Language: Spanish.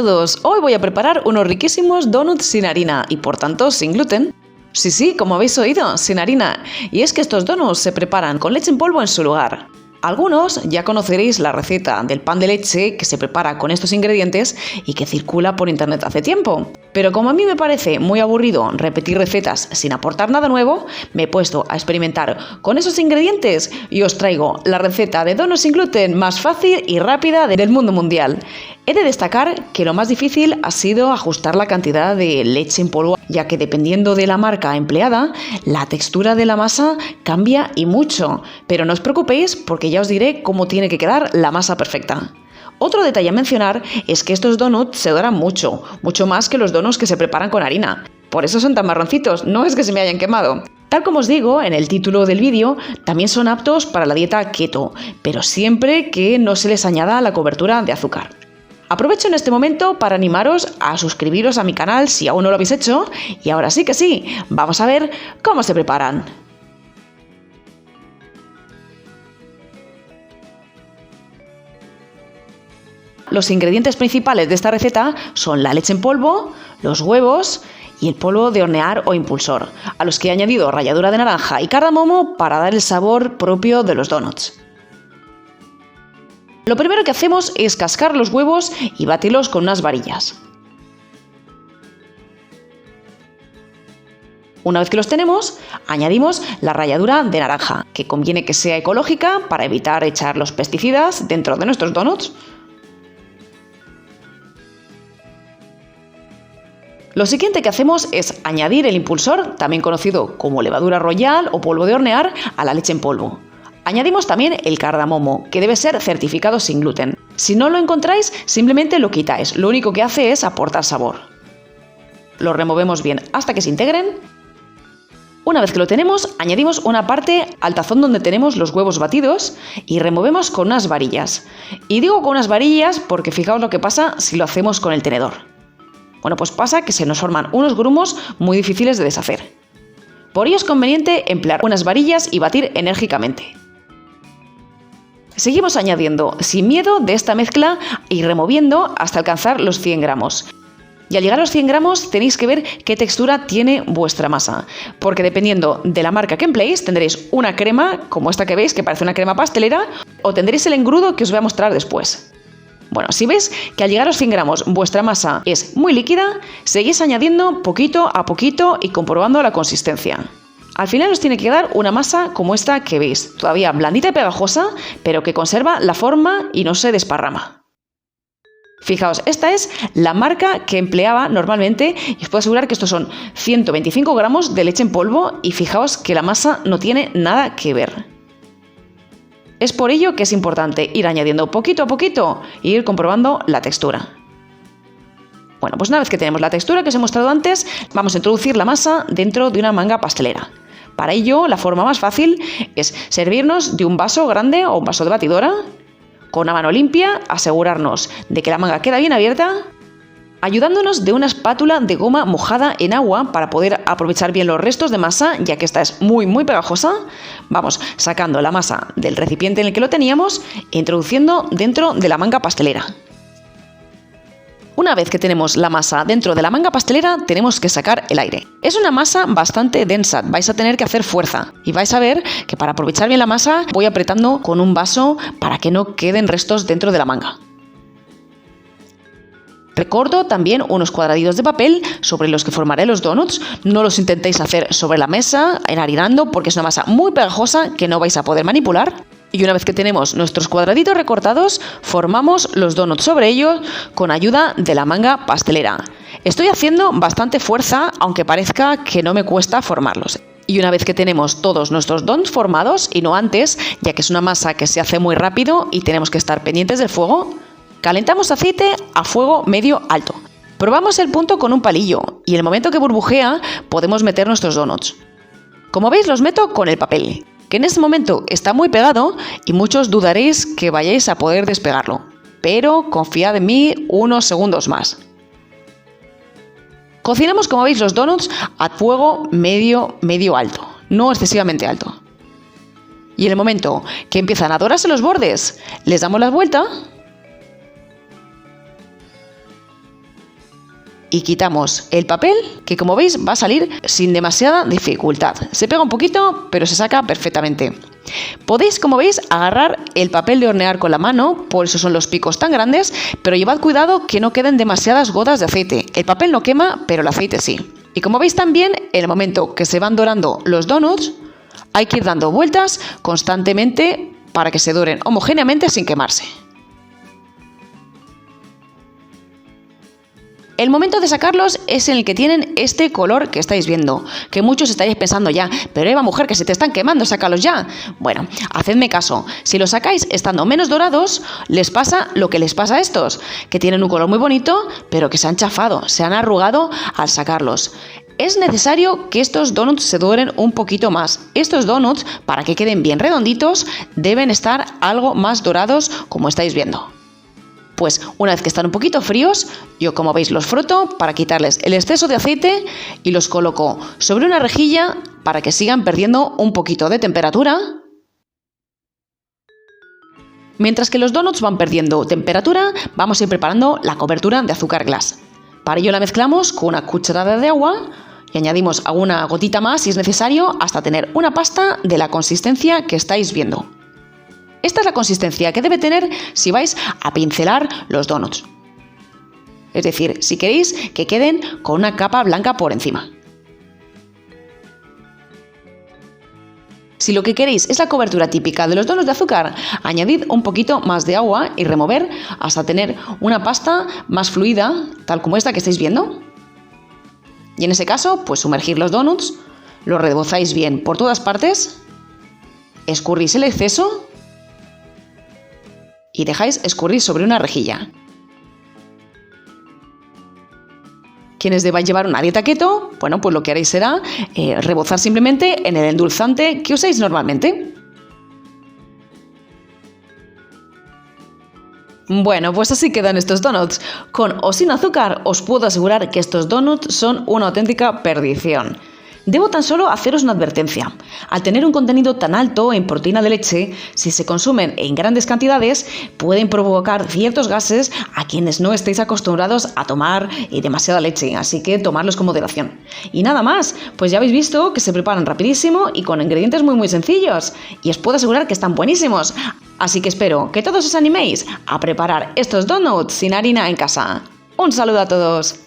todos, hoy voy a preparar unos riquísimos donuts sin harina y por tanto sin gluten. Sí, como habéis oído, sin harina. Y es que estos donuts se preparan con leche en polvo en su lugar. Algunos ya conoceréis la receta del pan de leche que se prepara con estos ingredientes y que circula por internet hace tiempo. Pero como a mí me parece muy aburrido repetir recetas sin aportar nada nuevo, me he puesto a experimentar con esos ingredientes y os traigo la receta de donuts sin gluten más fácil y rápida del mundo mundial. He de destacar que lo más difícil ha sido ajustar la cantidad de leche en polvo, ya que dependiendo de la marca empleada, la textura de la masa cambia y mucho. Pero no os preocupéis porque ya os diré cómo tiene que quedar la masa perfecta. Otro detalle a mencionar es que estos donuts se doran mucho más que los donuts que se preparan con harina. Por eso son tan marroncitos, no es que se me hayan quemado. Tal como os digo en el título del vídeo, también son aptos para la dieta keto, pero siempre que no se les añada la cobertura de azúcar. Aprovecho en este momento para animaros a suscribiros a mi canal si aún no lo habéis hecho, y ahora sí que sí, vamos a ver cómo se preparan. Los ingredientes principales de esta receta son la leche en polvo, los huevos y el polvo de hornear o impulsor, a los que he añadido ralladura de naranja y cardamomo para dar el sabor propio de los donuts. Lo primero que hacemos es cascar los huevos y batirlos con unas varillas. Una vez que los tenemos, añadimos la ralladura de naranja, que conviene que sea ecológica para evitar echar los pesticidas dentro de nuestros donuts. Lo siguiente que hacemos es añadir el impulsor, también conocido como levadura royal o polvo de hornear, a la leche en polvo. Añadimos también el cardamomo, que debe ser certificado sin gluten. Si no lo encontráis, simplemente lo quitáis, lo único que hace es aportar sabor. Lo removemos bien hasta que se integren. Una vez que lo tenemos, añadimos una parte al tazón donde tenemos los huevos batidos y removemos con unas varillas. Y digo con unas varillas porque fijaos lo que pasa si lo hacemos con el tenedor. Bueno, pues pasa que se nos forman unos grumos muy difíciles de deshacer. Por ello es conveniente emplear unas varillas y batir enérgicamente. Seguimos añadiendo sin miedo de esta mezcla y removiendo hasta alcanzar los 100 gramos. Y al llegar a los 100 gramos tenéis que ver qué textura tiene vuestra masa, porque dependiendo de la marca que empleéis tendréis una crema como esta que veis que parece una crema pastelera o tendréis el engrudo que os voy a mostrar después. Bueno, si veis que al llegar a los 100 gramos vuestra masa es muy líquida, seguís añadiendo poquito a poquito y comprobando la consistencia. Al final os tiene que dar una masa como esta que veis, todavía blandita y pegajosa, pero que conserva la forma y no se desparrama. Fijaos, esta es la marca que empleaba normalmente y os puedo asegurar que estos son 125 gramos de leche en polvo y fijaos que la masa no tiene nada que ver. Es por ello que es importante ir añadiendo poquito a poquito e ir comprobando la textura. Bueno, pues una vez que tenemos la textura que os he mostrado antes, vamos a introducir la masa dentro de una manga pastelera. Para ello, la forma más fácil es servirnos de un vaso grande o un vaso de batidora, con una mano limpia, asegurarnos de que la manga queda bien abierta, ayudándonos de una espátula de goma mojada en agua para poder aprovechar bien los restos de masa, ya que esta es muy pegajosa. Vamos sacando la masa del recipiente en el que lo teníamos e introduciendo dentro de la manga pastelera. Una vez que tenemos la masa dentro de la manga pastelera, tenemos que sacar el aire. Es una masa bastante densa, vais a tener que hacer fuerza y vais a ver que para aprovechar bien la masa voy apretando con un vaso para que no queden restos dentro de la manga. Recorto también unos cuadraditos de papel sobre los que formaré los donuts. No los intentéis hacer sobre la mesa, enharinando, porque es una masa muy pegajosa que no vais a poder manipular. Y una vez que tenemos nuestros cuadraditos recortados, formamos los donuts sobre ellos con ayuda de la manga pastelera. Estoy haciendo bastante fuerza, aunque parezca que no me cuesta formarlos. Y una vez que tenemos todos nuestros donuts formados, y no antes, ya que es una masa que se hace muy rápido y tenemos que estar pendientes del fuego, calentamos aceite a fuego medio alto. Probamos el punto con un palillo y en el momento que burbujea podemos meter nuestros donuts. Como veis los meto con el papel, que en este momento está muy pegado y muchos dudaréis que vayáis a poder despegarlo, pero confiad en mí unos segundos más. Cocinamos, como veis, los donuts a fuego medio alto, no excesivamente alto. Y en el momento que empiezan a dorarse los bordes, les damos la vuelta y quitamos el papel, que como veis va a salir sin demasiada dificultad. Se pega un poquito, pero se saca perfectamente. Podéis, como veis, agarrar el papel de hornear con la mano, por eso son los picos tan grandes, pero llevad cuidado que no queden demasiadas gotas de aceite. El papel no quema, pero el aceite sí. Y como veis también, en el momento que se van dorando los donuts, hay que ir dando vueltas constantemente para que se doren homogéneamente sin quemarse. El momento de sacarlos es en el que tienen este color que estáis viendo, que muchos estaréis pensando ya, pero Eva, mujer, que se te están quemando, sácalos ya. Bueno, hacedme caso, si los sacáis estando menos dorados, les pasa lo que les pasa a estos, que tienen un color muy bonito, pero que se han chafado, se han arrugado al sacarlos. Es necesario que estos donuts se doren un poquito más. Estos donuts, para que queden bien redonditos, deben estar algo más dorados, como estáis viendo. Pues una vez que están un poquito fríos, yo como veis los froto para quitarles el exceso de aceite y los coloco sobre una rejilla para que sigan perdiendo un poquito de temperatura. Mientras que los donuts van perdiendo temperatura, vamos a ir preparando la cobertura de azúcar glass. Para ello la mezclamos con una cucharada de agua y añadimos alguna gotita más si es necesario hasta tener una pasta de la consistencia que estáis viendo. Esta es la consistencia que debe tener si vais a pincelar los donuts. Es decir, si queréis que queden con una capa blanca por encima. Si lo que queréis es la cobertura típica de los donuts de azúcar, añadid un poquito más de agua y remover hasta tener una pasta más fluida, tal como esta que estáis viendo. Y en ese caso, pues sumergir los donuts, los rebozáis bien por todas partes, escurrís el exceso y dejáis escurrir sobre una rejilla. Quienes debáis llevar una dieta keto, bueno, pues lo que haréis será rebozar simplemente en el endulzante que uséis normalmente. Bueno, pues así quedan estos donuts. Con o sin azúcar, os puedo asegurar que estos donuts son una auténtica perdición. Debo tan solo haceros una advertencia. Al tener un contenido tan alto en proteína de leche, si se consumen en grandes cantidades, pueden provocar ciertos gases a quienes no estéis acostumbrados a tomar demasiada leche, así que tomarlos con moderación. Y nada más, pues ya habéis visto que se preparan rapidísimo y con ingredientes muy sencillos, y os puedo asegurar que están buenísimos. Así que espero que todos os animéis a preparar estos donuts sin harina en casa. ¡Un saludo a todos!